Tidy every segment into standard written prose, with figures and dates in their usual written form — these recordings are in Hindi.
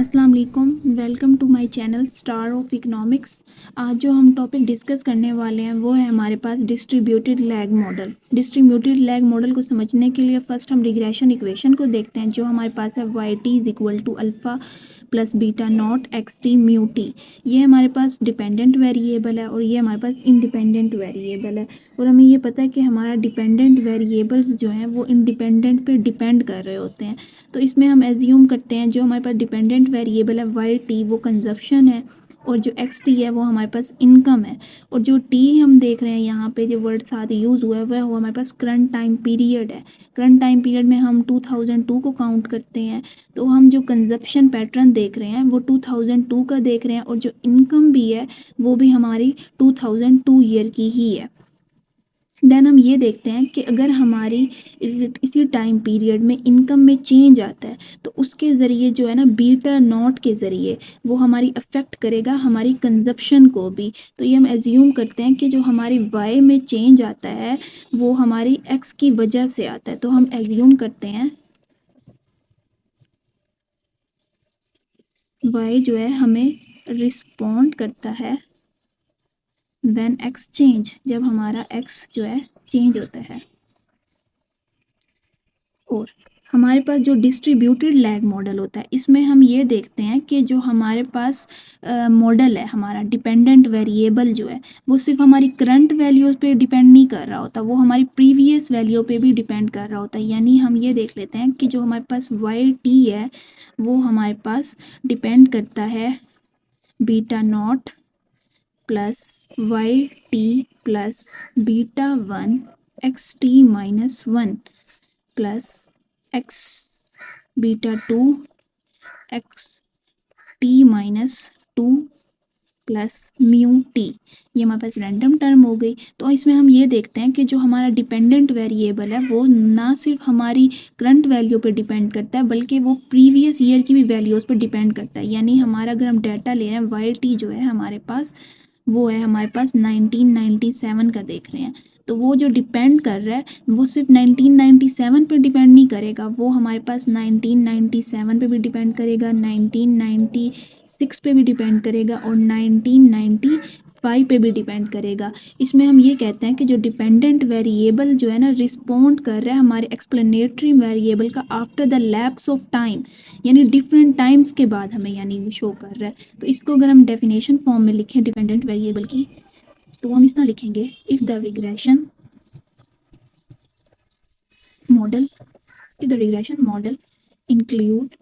अस्सलाम वालेकुम, welcome to my channel star of economics. आज जो हम टॉपिक डिस्कस करने वाले हैं वो है हमारे पास distributed lag model. Distributed lag model को समझने के लिए फर्स्ट हम रिग्रेशन इक्वेशन को देखते हैं जो हमारे पास है Y T is equal to alpha plus beta not X T mu T. ये हमारे पास डिपेंडेंट वेरिएबल है और ये हमारे पास इंडिपेंडेंट वेरिएबल है। और हमें ये पता है कि हमारा डिपेंडेंट वेरिएबल्स जो हैं वो इंडिपेंडेंट पे डिपेंड कर रहे होते हैं। तो इसमें हम एज्यूम करते हैं जो हमारे पास डिपेंडेंट वेरिएबल है वाई टी वो कंजप्शन है और जो एक्स टी है वो हमारे पास इनकम है। और जो टी हम देख रहे हैं यहाँ पे जो वर्ड साथ यूज़ हुआ है वह हमारे पास करंट टाइम पीरियड है। करंट टाइम पीरियड में हम 2002 को काउंट करते हैं, तो हम जो कंजप्शन पैटर्न देख रहे हैं वो 2002 का देख रहे हैं और जो इनकम भी है वो भी हमारी 2002 ईयर की ही है। देन हम ये देखते हैं कि अगर हमारी इसी टाइम पीरियड में इनकम में चेंज आता है तो उसके ज़रिए जो है ना बीटा नॉट के ज़रिए वो हमारी अफेक्ट करेगा हमारी कंजप्शन को भी। तो ये हम एज्यूम करते हैं कि जो हमारी वाई में चेंज आता है वो हमारी एक्स की वजह से आता है। तो हम एज्यूम करते हैं वाई जो है हमें रिस्पॉन्ड करता है व्हेन एक्स चेंज, जब हमारा एक्स जो है चेंज होता है। और हमारे पास जो डिस्ट्रीब्यूटेड लैग मॉडल होता है इसमें हम ये देखते हैं कि जो हमारे पास मॉडल है हमारा डिपेंडेंट वेरिएबल जो है वो सिर्फ हमारी करंट वैल्यूज़ पे डिपेंड नहीं कर रहा होता, वो हमारी प्रीवियस वैल्यू पे भी डिपेंड कर रहा होता है। यानी हम ये देख लेते हैं कि जो हमारे पास वाई टी है वो हमारे पास डिपेंड करता है beta nought plus Y T plus beta one X T minus one plus X beta two X T minus two plus mu T. ये हमारे पास रैंडम टर्म हो गई। तो इसमें हम ये देखते हैं कि जो हमारा डिपेंडेंट वेरिएबल है वो ना सिर्फ हमारी करंट वैल्यू पे डिपेंड करता है बल्कि वो प्रीवियस ईयर की भी वैल्यूज़ पे डिपेंड करता है। यानी हमारा अगर हम डाटा ले रहे हैं वाई टी जो है हमारे पास वो है हमारे पास 1997 का देख रहे हैं, तो वो जो डिपेंड कर रहा है वो सिर्फ 1997 पे डिपेंड नहीं करेगा, वो हमारे पास 1997 पे भी डिपेंड करेगा, 1996 पे भी डिपेंड करेगा और 1995 पे भी डिपेंड करेगा। इसमें हम ये कहते हैं कि जो डिपेंडेंट वेरिएबल जो है ना रिस्पॉन्ड कर रहा है हमारे एक्सप्लेनेटरी वेरिएबल का after the lapse of time, यानी डिफरेंट टाइम्स के बाद हमें यानी शो कर रहा है। तो इसको अगर हम डेफिनेशन फॉर्म में लिखें डिपेंडेंट वेरिएबल की तो हम इस तरह लिखेंगे if the regression model include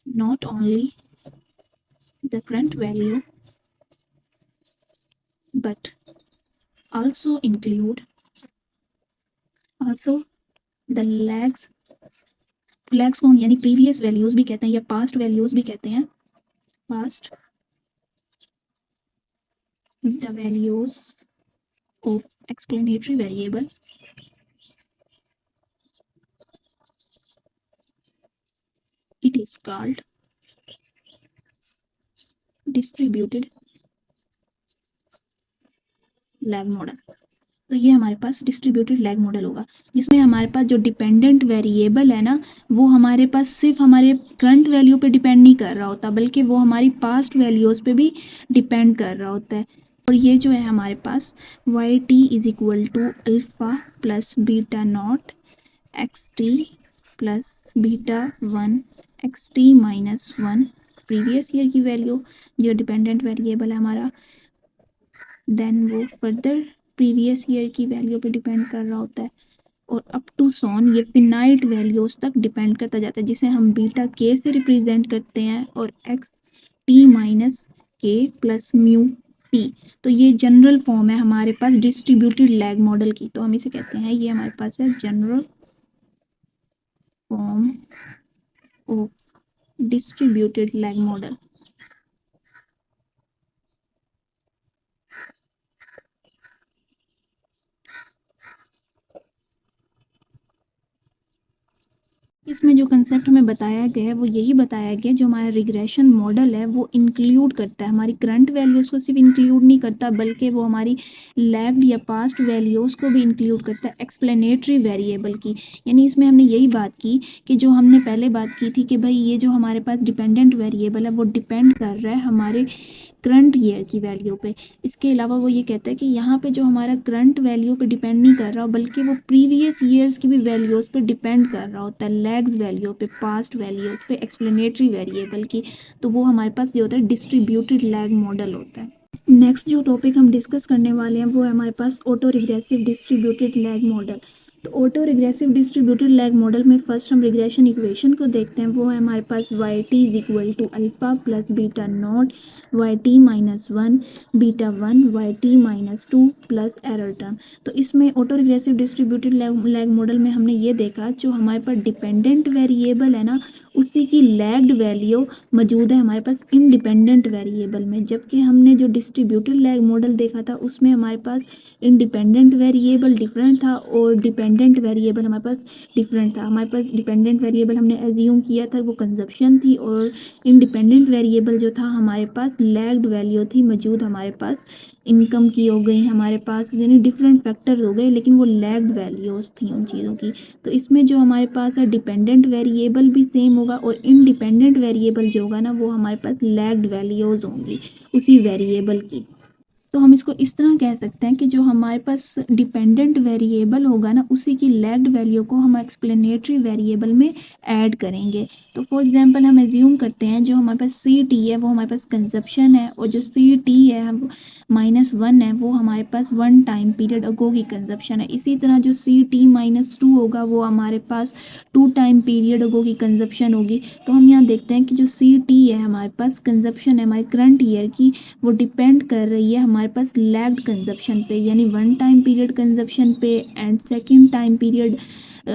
not only the current value but also include the lags को हम यानी प्रीवियस वैल्यूज भी कहते हैं या पास्ट वैल्यूज भी कहते हैं, past the values of explanatory variable it is called distributed lag model। तो ये हमारे पास डिस्ट्रीब्यूटेड लैग मॉडल होगा जिसमें हमारे पास जो डिपेंडेंट वेरिएबल है ना वो हमारे पास सिर्फ हमारे करंट वैल्यू पे डिपेंड नहीं कर रहा होता बल्कि वो हमारी पास्ट वैल्यूज़ पे भी डिपेंड कर रहा होता है। और ये जो है हमारे पास Y T is equal to alpha plus beta not X T plus beta one X T minus one previous year की वैल्यू जो डिपेंडेंट वेरिएबल है हमारा, देन वो फर्दर प्रीवियस ईयर की वैल्यू पे डिपेंड कर रहा होता है और अप टू सॉन ये फिनाइट वैल्यूज तक डिपेंड करता जाता है जिसे हम बीटा के से रिप्रेजेंट करते हैं और एक्स टी माइनस के प्लस म्यू टी। तो ये जनरल फॉर्म है हमारे पास डिस्ट्रीब्यूटेड लैग मॉडल की, तो हम इसे कहते हैं ये हमारे पास है general form of distributed lag model. इसमें जो कंसेप्ट हमें बताया गया है वो यही बताया गया जो हमारा रिग्रेशन मॉडल है वो इंक्लूड करता है हमारी करंट वैल्यूज़ को, सिर्फ इंक्लूड नहीं करता बल्कि वो हमारी लैग्ड या पास्ट वैल्यूज़ को भी इंक्लूड करता है एक्सप्लेनेटरी वेरिएबल की। यानी इसमें हमने यही बात की कि जो हमने पहले बात की थी कि भाई ये जो हमारे पास डिपेंडेंट वेरिएबल है वो डिपेंड कर रहा है हमारे करंट ईयर की वैल्यू पे। इसके अलावा वो ये कहता है कि यहाँ पे जो हमारा करंट वैल्यू पे डिपेंड नहीं कर रहा बल्कि वो प्रीवियस ईयर्स की भी वैल्यूज़ पे डिपेंड कर रहा होता है, लैग्स वैल्यू पे, पास्ट वैल्यू पे, एक्सप्लेनेटरी वेरिएबल की। तो वो हमारे पास ये होता है डिस्ट्रीब्यूटेड लैग मॉडल होता है। नेक्स्ट जो टॉपिक हम डिस्कस करने वाले हैं वो है हमारे पास auto regressive distributed lag model. तो auto regressive distributed lag model में फर्स्ट हम रिग्रेशन इक्वेशन को देखते हैं। वो है हमारे पास Y T is equal to alpha plus beta naught Y T minus one beta one Y T minus two plus error term. तो इसमें auto regressive distributed lag model में हमने ये देखा जो हमारे पास डिपेंडेंट वेरिएबल है ना उसी की लैग्ड वैल्यू मौजूद है हमारे पास इंडिपेंडेंट वेरिएबल में, जबकि हमने जो डिस्ट्रीब्यूटेड लैग मॉडल देखा था उसमें हमारे पास इंडिपेंडेंट वेरिएबल डिफरेंट था और डिपेंडेंट वेरिएबल हमारे पास डिफरेंट था। हमारे पास डिपेंडेंट वेरिएबल हमने एज्यूम किया था वो कंजप्शन थी और इंडिपेंडेंट वेरिएबल जो था हमारे पास लैग्ड वैल्यू थी मौजूद हमारे पास, इनकम की हो गई हमारे पास, यानी डिफरेंट फैक्टर्स हो गए लेकिन वो लैग्ड वैल्यूज़ थी उन चीज़ों की। तो इसमें जो हमारे पास है डिपेंडेंट वेरिएबल भी सेम होगा और इंडिपेंडेंट वेरिएबल जो होगा ना वो हमारे पास लैग्ड वैल्यूज़ होंगी उसी वेरिएबल की। तो हम इसको इस तरह कह सकते हैं कि जो हमारे पास डिपेंडेंट वेरिएबल होगा ना उसी की लैग्ड वैल्यू को हम एक्सप्लेनेटरी वेरिएबल में ऐड करेंगे। तो फॉर एग्जांपल हम एज्यूम करते हैं जो हमारे पास सी टी है वो हमारे पास कंजप्शन है और जो सी टी है माइनस वन है वो हमारे पास वन टाइम पीरियड अगो की कंजप्शन है। इसी तरह जो सी टी माइनस टू होगा वो हमारे पास टू टाइम पीरियड अगो की कंजप्शन होगी। तो हम यहाँ देखते हैं कि जो सी टी है हमारे पास कंजप्शन है हमारे करंट ईयर की वो डिपेंड कर रही है हमारे पास लैग्ड कंजप्शन पे, यानी वन टाइम पीरियड कंजप्शन पे एंड सेकंड टाइम पीरियड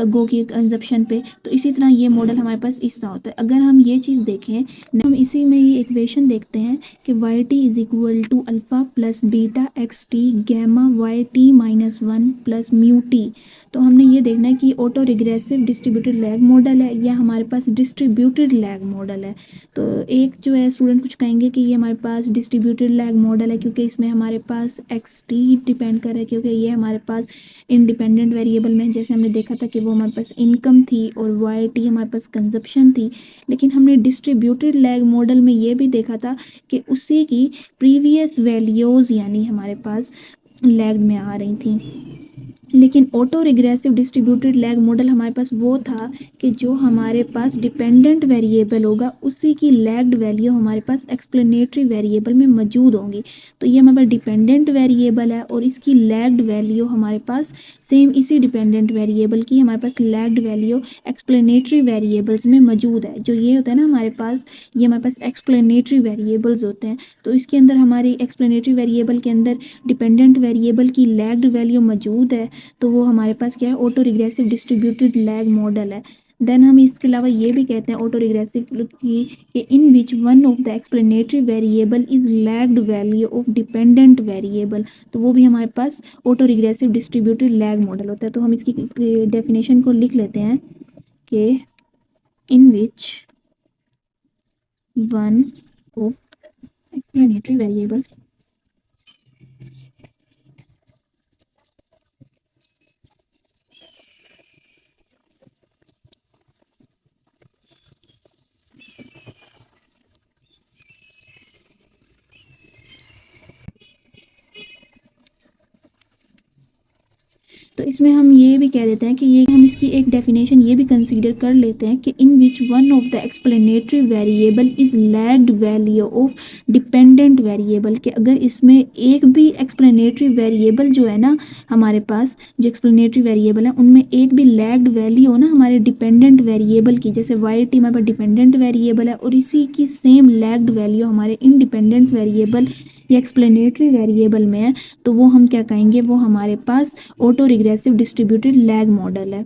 गो की कंजप्शन पे। तो इसी तरह ये मॉडल हमारे पास इस तरह होता है। अगर हम ये चीज़ देखें हम इसी में ही इक्वेशन देखते हैं कि Y T is equal to alpha plus beta X T gamma Y T minus one plus mu T. तो हमने ये देखना है कि auto regressive distributed lag model है या हमारे पास डिस्ट्रीब्यूटेड लैग मॉडल है। तो एक जो है स्टूडेंट कुछ कहेंगे कि ये हमारे पास डिस्ट्रीब्यूटेड लैग मॉडल है क्योंकि इसमें हमारे पास एक्स टी डिपेंड कर रहा है, क्योंकि ये हमारे पास इंडिपेंडेंट वेरिएबल में जैसे हमने देखा था कि वो हमारे पास इनकम थी और वाई टी हमारे पास कंजप्शन थी। लेकिन हमने डिस्ट्रीब्यूटेड लैग मॉडल में ये भी देखा था कि उसी की प्रीवियस वैल्यूज़ यानी हमारे पास लैग में आ रही थी। लेकिन auto regressive distributed lag model हमारे पास वो था कि जो हमारे पास डिपेंडेंट वेरिएबल होगा उसी की लैग्ड वैल्यू हमारे पास एक्सप्लेनेटरी वेरिएबल में मौजूद होंगी। तो ये हमारे पास डिपेंडेंट वेरिएबल है और इसकी लैग्ड वैल्यू हमारे पास सेम इसी डिपेंडेंट वेरिएबल की हमारे पास लैग्ड वैल्यू एक्सप्लेनेटरी वेरिएबल्स में मौजूद है। जो ये होता है ना हमारे पास, ये हमारे पास एक्सप्लेनेटरी वेरिएबल्स होते हैं। तो इसके अंदर हमारी एक्सप्लेनेटरी वेरिएबल के अंदर डिपेंडेंट वेरिएबल की लैग्ड वैल्यू मौजूद है, तो वो हमारे पास क्या है auto regressive distributed lag model है। देन हम इसके अलावा ये भी कहते हैं ऑटो रिग्रेसिव की in which one of the explanatory variable is lagged value of dependent variable. तो वो भी हमारे पास auto regressive distributed lag model होता है। तो हम इसकी डेफिनेशन को लिख लेते हैं कि in which one of explanatory variable तो इसमें हम ये भी कह देते हैं कि ये हम इसकी एक डेफिनेशन ये भी कंसीडर कर लेते हैं कि in which one of the explanatory variable is lagged value of dependent variable, कि अगर इसमें एक भी एक्सप्लेनेटरी वेरिएबल जो है ना हमारे पास जो एक्सप्लेनेटरी वेरिएबल है उनमें एक भी लैग्ड वैल्यू हो ना हमारे डिपेंडेंट वेरिएबल की, जैसे वाई टी हमारे पास डिपेंडेंट वेरिएबल है और इसी की सेम लैग्ड वैल्यू हमारे इंडिपेंडेंट वेरिएबल या एक्सप्लेनेटरी वेरिएबल में है, तो वो हम क्या कहेंगे, वो हमारे पास auto regressive distributed lag model है।